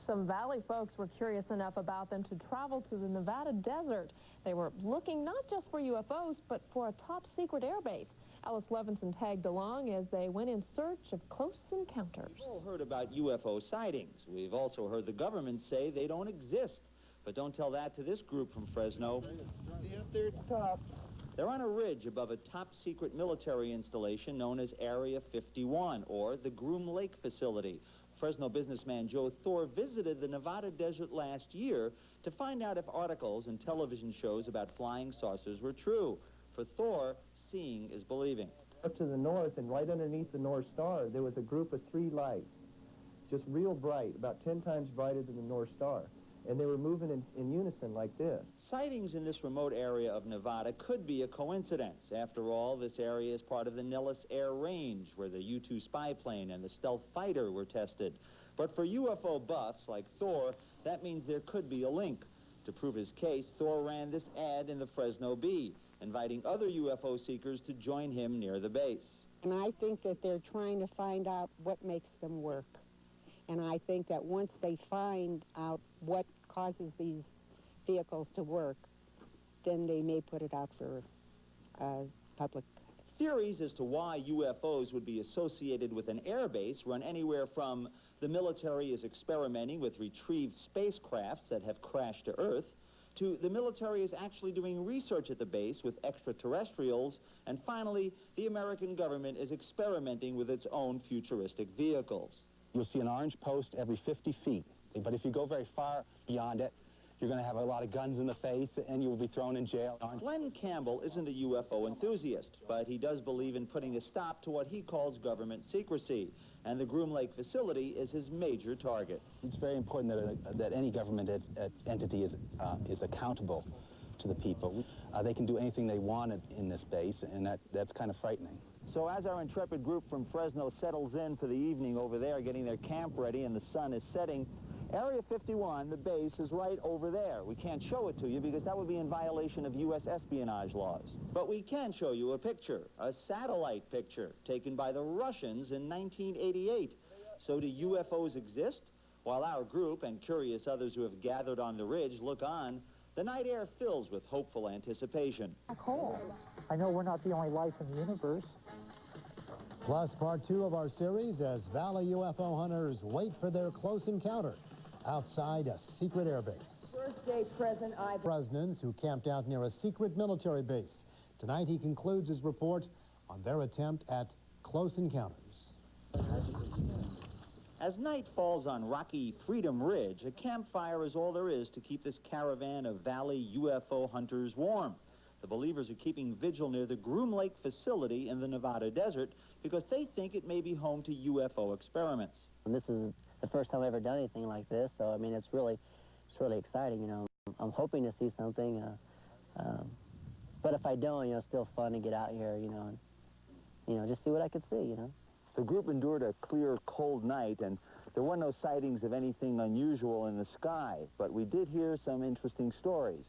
Some Valley folks were curious enough about them to travel to the Nevada desert. They were looking not just for UFOs, but for a top-secret airbase. Alice Levinson tagged along as they went in search of close encounters. We've all heard about UFO sightings. We've also heard the government say they don't exist. But don't tell that to this group from Fresno. See up there at the top. They're on a ridge above a top-secret military installation known as Area 51, or the Groom Lake facility. Fresno businessman Joe Thor visited the Nevada desert last year to find out if articles and television shows about flying saucers were true. For Thor, seeing is believing. Up to the north and right underneath the North Star, there was a group of 3 lights, just real bright, about 10 times brighter than the North Star. And they were moving in unison like this. Sightings in this remote area of Nevada could be a coincidence. After all, this area is part of the Nellis Air Range, where the U-2 spy plane and the stealth fighter were tested. But for UFO buffs like Thor, that means there could be a link. To prove his case, Thor ran this ad in the Fresno Bee, inviting other UFO seekers to join him near the base. And I think that they're trying to find out what makes them work. And I think that once they find out what causes these vehicles to work, then they may put it out for public. Theories as to why UFOs would be associated with an airbase run anywhere from the military is experimenting with retrieved spacecrafts that have crashed to Earth, to the military is actually doing research at the base with extraterrestrials, and finally, the American government is experimenting with its own futuristic vehicles. You'll see an orange post every 50 feet. But if you go very far beyond it, you're going to have a lot of guns in the face and you will be thrown in jail. Glenn Campbell isn't a UFO enthusiast, but he does believe in putting a stop to what he calls government secrecy. And the Groom Lake facility is his major target. It's very important that any government entity is accountable to the people. They can do anything they want in this base, and that's kind of frightening. So as our intrepid group from Fresno settles in for the evening over there, getting their camp ready and the sun is setting, Area 51, the base, is right over there. We can't show it to you because that would be in violation of U.S. espionage laws. But we can show you a picture, a satellite picture, taken by the Russians in 1988. So do UFOs exist? While our group and curious others who have gathered on the ridge look on, the night air fills with hopeful anticipation. Black hole. I know we're not the only life in the universe. Plus, part 2 of our series as Valley UFO hunters wait for their close encounter outside a secret airbase. Birthday present, Fresnans who camped out near a secret military base. Tonight he concludes his report on their attempt at close encounters. As night falls on rocky Freedom Ridge, a campfire is all there is to keep this caravan of Valley UFO hunters warm. The believers are keeping vigil near the Groom Lake facility in the Nevada desert because they think it may be home to UFO experiments. And this is the first time I've ever done anything like this, so I mean it's really exciting. You know, I'm hoping to see something, but if I don't, you know, it's still fun to get out here, you know, and just see what I could see, you know. The group endured a clear, cold night, and there were no sightings of anything unusual in the sky, but we did hear some interesting stories.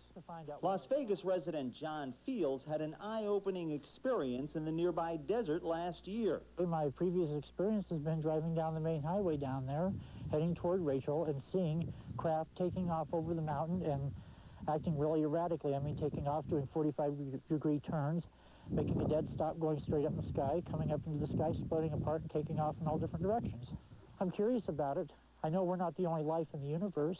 Las Vegas resident John Fields had an eye-opening experience in the nearby desert last year. My previous experience has been driving down the main highway down there, heading toward Rachel, and seeing craft taking off over the mountain and acting really erratically. I mean, taking off, doing 45-degree turns, making a dead stop, going straight up in the sky, coming up into the sky, splitting apart, and taking off in all different directions. I'm curious about it. I know we're not the only life in the universe.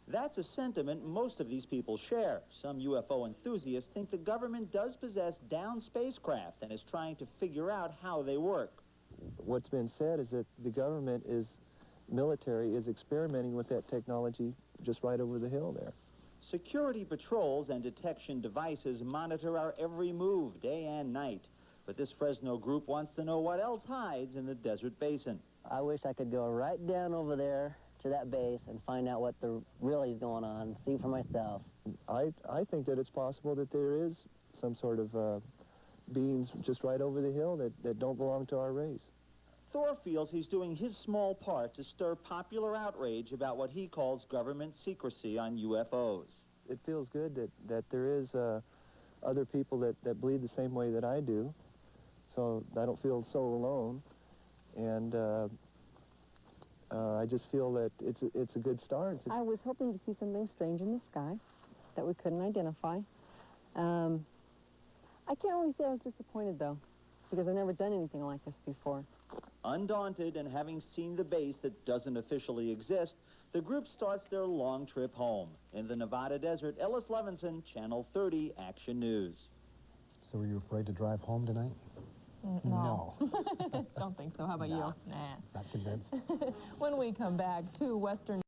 That's a sentiment most of these people share. Some UFO enthusiasts think the government does possess downed spacecraft and is trying to figure out how they work. What's been said is that the government military is experimenting with that technology just right over the hill there. Security patrols and detection devices monitor our every move, day and night. But this Fresno group wants to know what else hides in the desert basin. I wish I could go right down over there to that base and find out what really is going on, see for myself. I think that it's possible that there is some sort of beings just right over the hill that don't belong to our race. Thor feels he's doing his small part to stir popular outrage about what he calls government secrecy on UFOs. It feels good that there is other people that bleed the same way that I do, so I don't feel so alone. And I just feel that it's a good start. I was hoping to see something strange in the sky that we couldn't identify. I can't really say I was disappointed, though, because I've never done anything like this before. Undaunted and having seen the base that doesn't officially exist, the group starts their long trip home. In the Nevada desert, Ellis Levinson, Channel 30 Action News. So were you afraid to drive home tonight? No. Don't think so. How about you? Nah. Not convinced. When we come back, 2 Western